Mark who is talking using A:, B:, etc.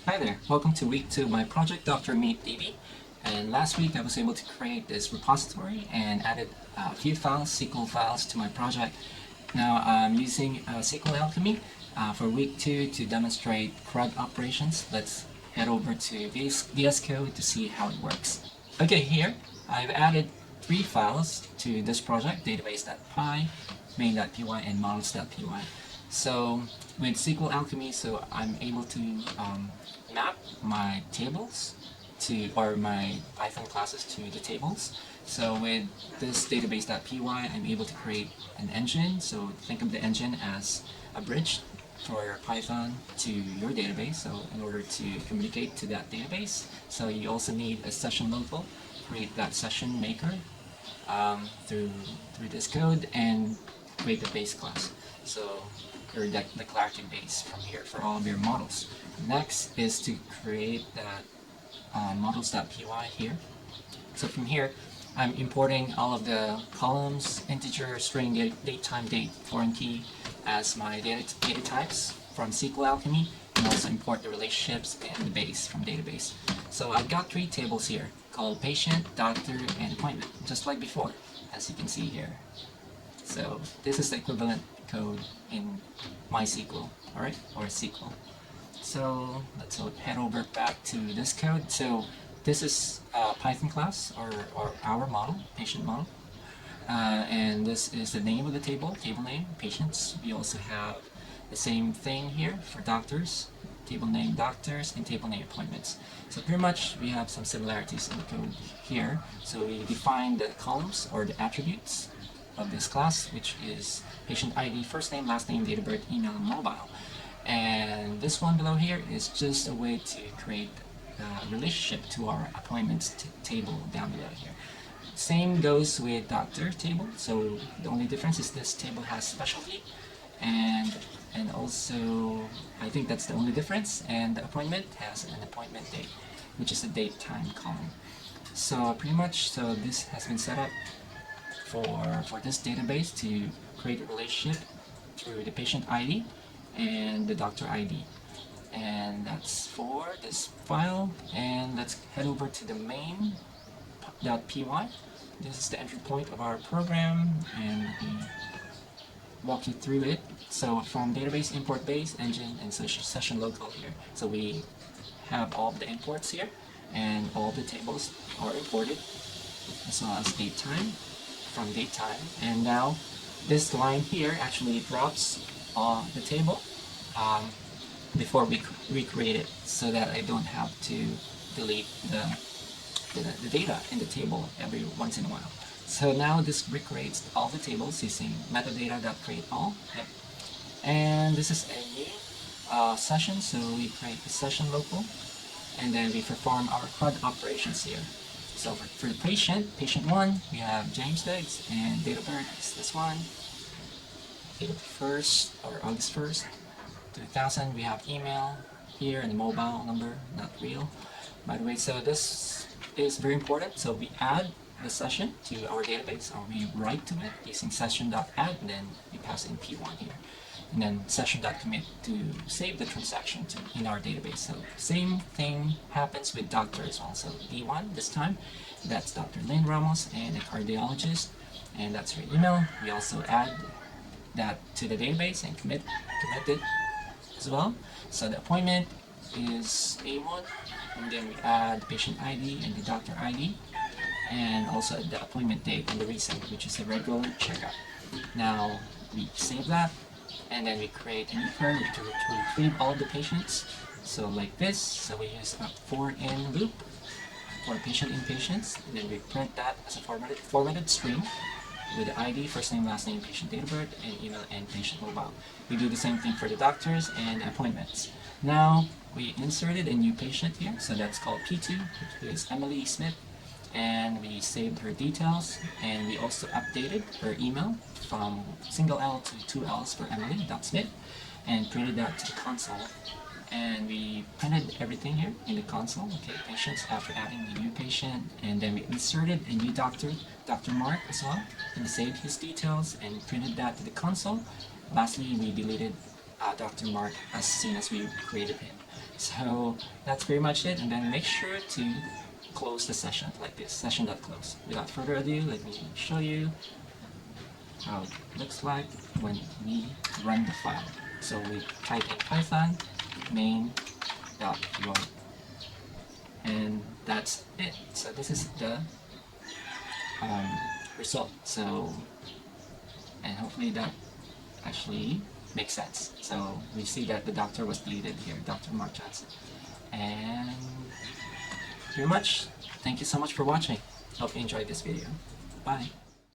A: Hi there, welcome to week 2 of my project DrMeetDB. And last week I was able to create this repository and added a few files, SQL files to my project. Now I'm using SQLAlchemy for week 2 to demonstrate CRUD operations. Let's head over to VS Code to see how it works. Okay, here I've added 3 files to this project: database.py, main.py, and models.py. So with SQLAlchemy, I'm able to map my tables or my Python classes to the tables. So with this database.py, I'm able to create an engine. So think of the engine as a bridge for Python to your database. So in order to communicate to that database, so you also need a session local, create that session maker through this code, and create the base class. So or the declarative base from here for all of your models. Next is to create that models.py here. So from here, I'm importing all of the columns, integer, string, date, time, date, foreign key as my data types from SQLAlchemy, and also import the relationships and the base from database. So I've got 3 tables here called patient, doctor, and appointment, just like before, as you can see here. So this is the equivalent code in MySQL, alright, or SQL. So let's head over back to this code. So this is a Python class or our model, patient model. And this is the name of the table name, patients. We also have the same thing here for doctors, table name doctors, and table name appointments. So pretty much we have some similarities in the code here. So we define the columns or the attributes of this class, which is patient ID, first name, last name, date of birth, email, and mobile. And this one below here is just a way to create a relationship to our appointments table down below here. Same goes with doctor table. So the only difference is this table has specialty, and also I think that's the only difference. And the appointment has an appointment date, which is the date time column. So pretty much, so this has been set up for this database to create a relationship through the patient ID and the doctor ID. And that's for this file. And let's head over to the main.py. This is the entry point of our program, and we walk you through it. So from database, import base, engine, and session local here. So we have all the imports here, and all the tables are imported, as well as date time from date time. And now this line here actually drops the table before we recreate it, so that I don't have to delete the data in the table every once in a while. So now this recreates all the tables using metadata.createAll. Yep. And this is a new session, so we create the session local, and then we perform our CRUD operations here. So for the patient 1, we have James Diggs, and date of birth is this one, April 1st or August 1st, 2000. We have email here and the mobile number, not real, by the way. So this is very important. So we add the session to our database, or we write to it using session.add, and then we pass in P1 here. And then session.commit to save the transaction in our database. So same thing happens with doctor as well. So D1 this time, that's Dr. Lynn Ramos, and a cardiologist, and that's her email. We also add that to the database and commit it as well. So the appointment is A1, and then we add the patient ID and the doctor ID, and also the appointment date and the reason, which is a regular checkup. Now we save that, and then we create a new query to retrieve all the patients. So like this, so we use a for in loop for patient in patients, and then we print that as a formatted string with the ID, first name, last name, patient date of birth, and email, and patient mobile. We do the same thing for the doctors and appointments. Now we inserted a new patient here, so that's called P2, which is Emily Smith, and we saved her details, and we also updated her email from single L to 2 L's for Emily.Smith, and printed that to the console. And we printed everything here in the console, okay, patients, after adding the new patient, and then we inserted a new doctor, Dr. Mark as well, and we saved his details and printed that to the console. Lastly, we deleted Dr. Mark as soon as we created him. So that's pretty much it, and then make sure to close the session like this, session.close. Without further ado, let me show you how it looks like when we run the file. So we type in Python main.run, and that's it. So this is the result. So, and hopefully that actually makes sense. So we see that the doctor was deleted here, Dr. Mark Johnson. And pretty much, thank you so much for watching. Hope you enjoyed this video. Bye.